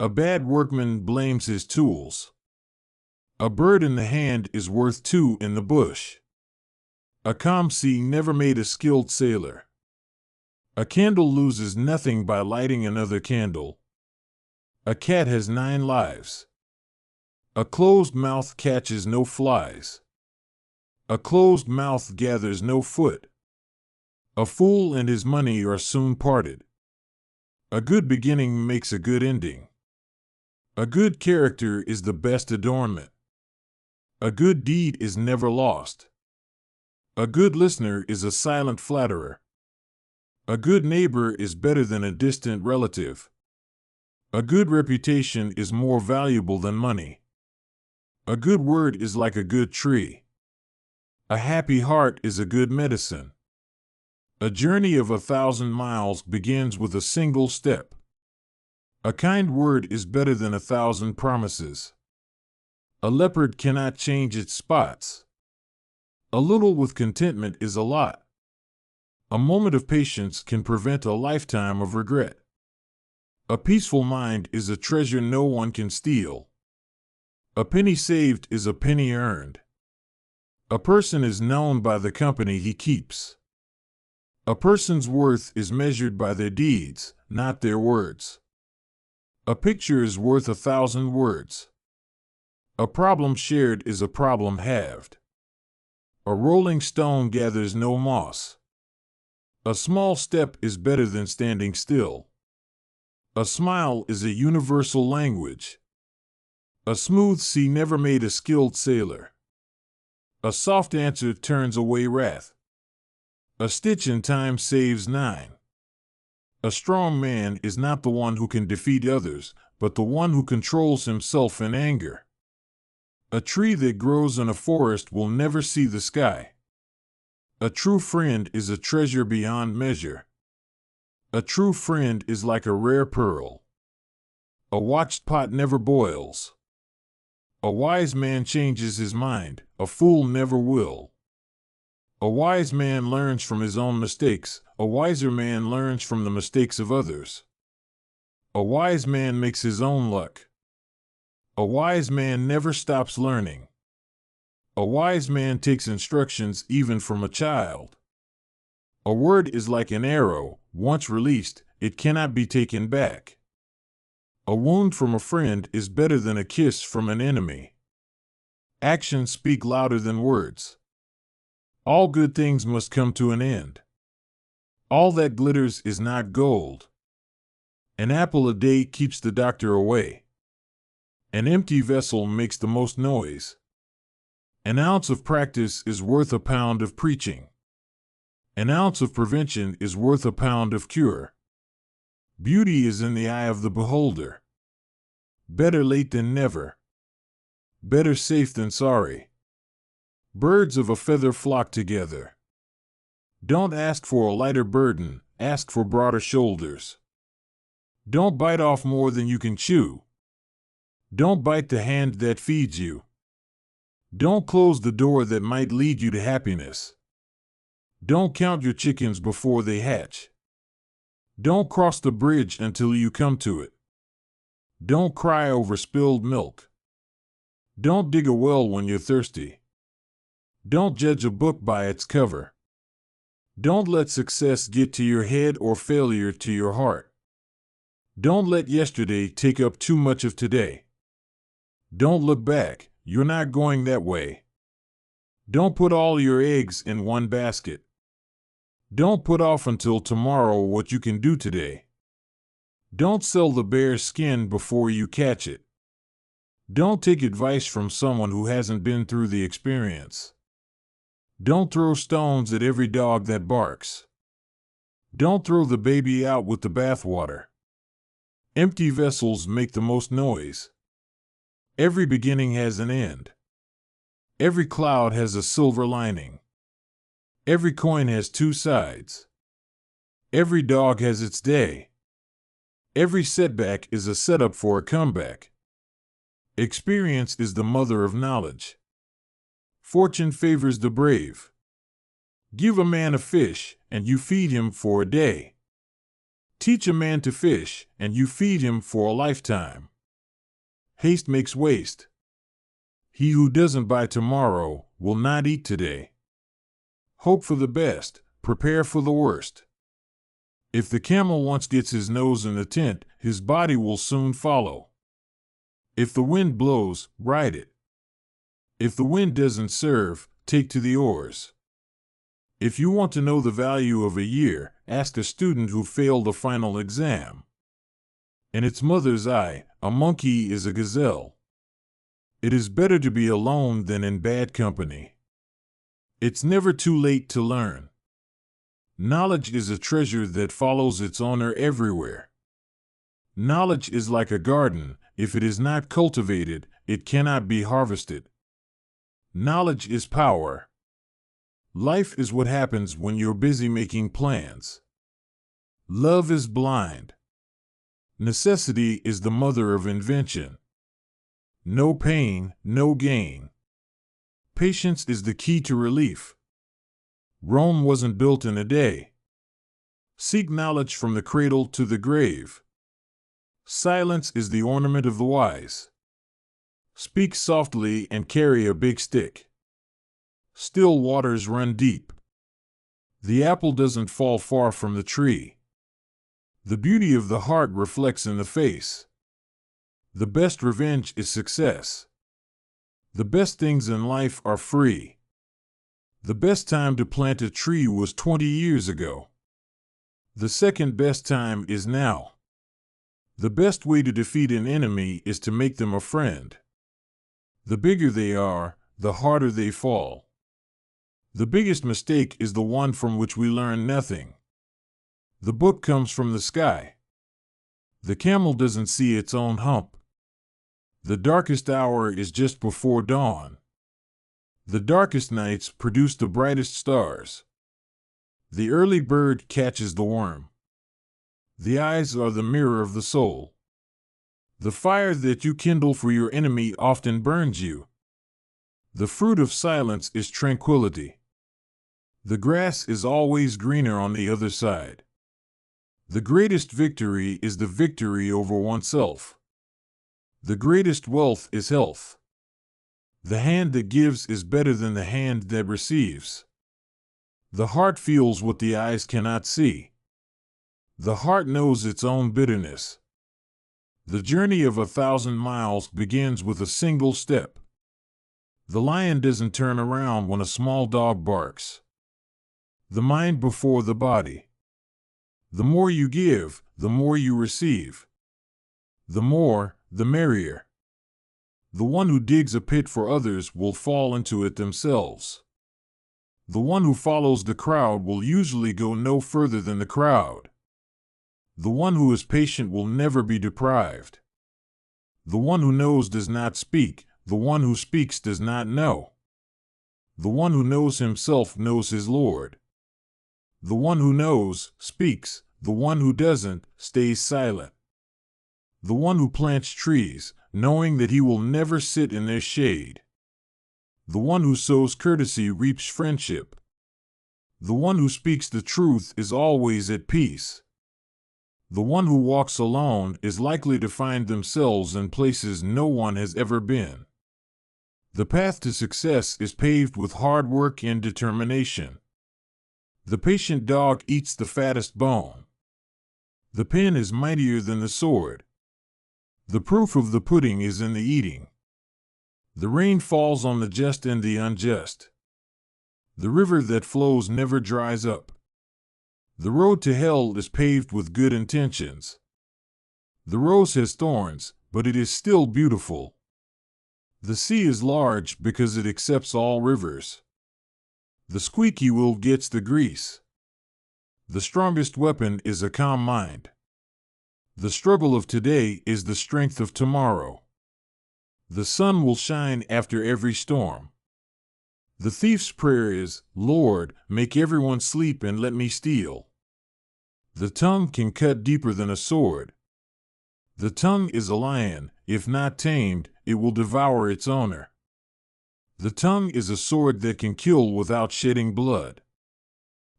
A bad workman blames his tools. A bird in the hand is worth two in the bush. A calm sea never made a skilled sailor. A candle loses nothing by lighting another candle. A cat has 9 lives. A closed mouth catches no flies. A closed mouth gathers no foot. A fool and his money are soon parted. A good beginning makes a good ending. A good character is the best adornment. A good deed is never lost. A good listener is a silent flatterer. A good neighbor is better than a distant relative. A good reputation is more valuable than money. A good word is like a good tree. A happy heart is a good medicine. A journey of 1,000 miles begins with a single step. A kind word is better than 1,000 promises. A leopard cannot change its spots. A little with contentment is a lot. A moment of patience can prevent a lifetime of regret. A peaceful mind is a treasure no one can steal. A penny saved is a penny earned. A person is known by the company he keeps. A person's worth is measured by their deeds, not their words. A picture is worth 1,000 words. A problem shared is a problem halved. A rolling stone gathers no moss. A small step is better than standing still. A smile is a universal language. A smooth sea never made a skilled sailor. A soft answer turns away wrath. A stitch in time saves 9. A strong man is not the one who can defeat others, but the one who controls himself in anger. A tree that grows in a forest will never see the sky. A true friend is a treasure beyond measure. A true friend is like a rare pearl. A watched pot never boils. A wise man changes his mind, a fool never will. A wise man learns from his own mistakes, a wiser man learns from the mistakes of others. A wise man makes his own luck. A wise man never stops learning. A wise man takes instructions even from a child. A word is like an arrow, once released, it cannot be taken back. A wound from a friend is better than a kiss from an enemy. Actions speak louder than words. All good things must come to an end. All that glitters is not gold. An apple a day keeps the doctor away. An empty vessel makes the most noise. An ounce of practice is worth a pound of preaching. An ounce of prevention is worth a pound of cure. Beauty is in the eye of the beholder. Better late than never. Better safe than sorry. Birds of a feather flock together. Don't ask for a lighter burden, ask for broader shoulders. Don't bite off more than you can chew. Don't bite the hand that feeds you. Don't close the door that might lead you to happiness. Don't count your chickens before they hatch. Don't cross the bridge until you come to it. Don't cry over spilled milk. Don't dig a well when you're thirsty. Don't judge a book by its cover. Don't let success get to your head or failure to your heart. Don't let yesterday take up too much of today. Don't look back. You're not going that way. Don't put all your eggs in one basket. Don't put off until tomorrow what you can do today. Don't sell the bear's skin before you catch it. Don't take advice from someone who hasn't been through the experience. Don't throw stones at every dog that barks. Don't throw the baby out with the bathwater. Empty vessels make the most noise. Every beginning has an end. Every cloud has a silver lining. Every coin has 2 sides. Every dog has its day. Every setback is a setup for a comeback. Experience is the mother of knowledge. Fortune favors the brave. Give a man a fish, and you feed him for a day. Teach a man to fish, and you feed him for a lifetime. Haste makes waste. He who doesn't buy tomorrow will not eat today. Hope for the best, prepare for the worst. If the camel once gets his nose in the tent, his body will soon follow. If the wind blows, ride it. If the wind doesn't serve, take to the oars. If you want to know the value of a year, ask a student who failed a final exam. In its mother's eye, a monkey is a gazelle. It is better to be alone than in bad company. It's never too late to learn. Knowledge is a treasure that follows its owner everywhere. Knowledge is like a garden. If it is not cultivated, it cannot be harvested. Knowledge is power. Life is what happens when you're busy making plans. Love is blind. Necessity is the mother of invention. No pain, no gain. Patience is the key to relief. Rome wasn't built in a day. Seek knowledge from the cradle to the grave. Silence is the ornament of the wise. Speak softly and carry a big stick. Still waters run deep. The apple doesn't fall far from the tree. The beauty of the heart reflects in the face. The best revenge is success. The best things in life are free. The best time to plant a tree was 20 years ago. The second best time is now. The best way to defeat an enemy is to make them a friend. The bigger they are, the harder they fall. The biggest mistake is the one from which we learn nothing. The book comes from the sky. The camel doesn't see its own hump. The darkest hour is just before dawn. The darkest nights produce the brightest stars. The early bird catches the worm. The eyes are the mirror of the soul. The fire that you kindle for your enemy often burns you. The fruit of silence is tranquility. The grass is always greener on the other side. The greatest victory is the victory over oneself. The greatest wealth is health. The hand that gives is better than the hand that receives. The heart feels what the eyes cannot see. The heart knows its own bitterness. The journey of 1,000 miles begins with a single step. The lion doesn't turn around when a small dog barks. The mind before the body. The more you give, the more you receive. The more, the merrier. The one who digs a pit for others will fall into it themselves. The one who follows the crowd will usually go no further than the crowd. The one who is patient will never be deprived. The one who knows does not speak. The one who speaks does not know. The one who knows himself knows his Lord. The one who knows, speaks. The one who doesn't, stays silent. The one who plants trees, knowing that he will never sit in their shade. The one who sows courtesy reaps friendship. The one who speaks the truth is always at peace. The one who walks alone is likely to find themselves in places no one has ever been. The path to success is paved with hard work and determination. The patient dog eats the fattest bone. The pen is mightier than the sword. The proof of the pudding is in the eating. The rain falls on the just and the unjust. The river that flows never dries up. The road to hell is paved with good intentions. The rose has thorns, but it is still beautiful. The sea is large because it accepts all rivers. The squeaky wheel gets the grease. The strongest weapon is a calm mind. The struggle of today is the strength of tomorrow. The sun will shine after every storm. The thief's prayer is, Lord, make everyone sleep and let me steal. The tongue can cut deeper than a sword. The tongue is a lion. If not tamed, it will devour its owner. The tongue is a sword that can kill without shedding blood.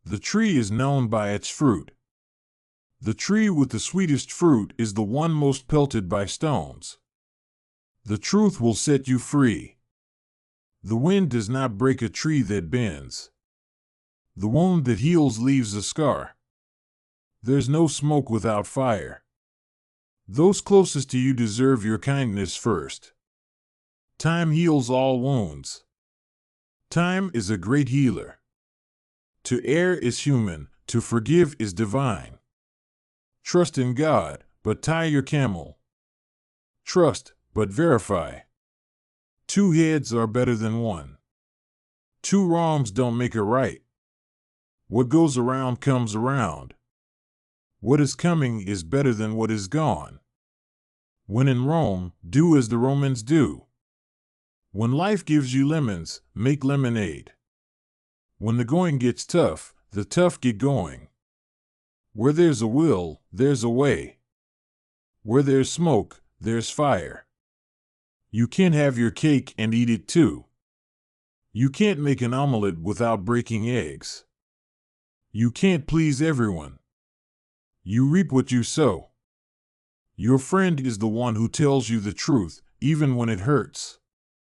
The tree is known by its fruit. The tree with the sweetest fruit is the one most pelted by stones. The truth will set you free. The wind does not break a tree that bends. The wound that heals leaves a scar. There's no smoke without fire. Those closest to you deserve your kindness first. Time heals all wounds. Time is a great healer. To err is human, to forgive is divine. Trust in God, but tie your camel. Trust, but verify. Two heads are better than one. Two wrongs don't make a right. What goes around comes around. What is coming is better than what is gone. When in Rome, do as the Romans do. When life gives you lemons, make lemonade. When the going gets tough, the tough get going. Where there's a will, there's a way. Where there's smoke, there's fire. You can't have your cake and eat it too. You can't make an omelet without breaking eggs. You can't please everyone. You reap what you sow. Your friend is the one who tells you the truth, even when it hurts.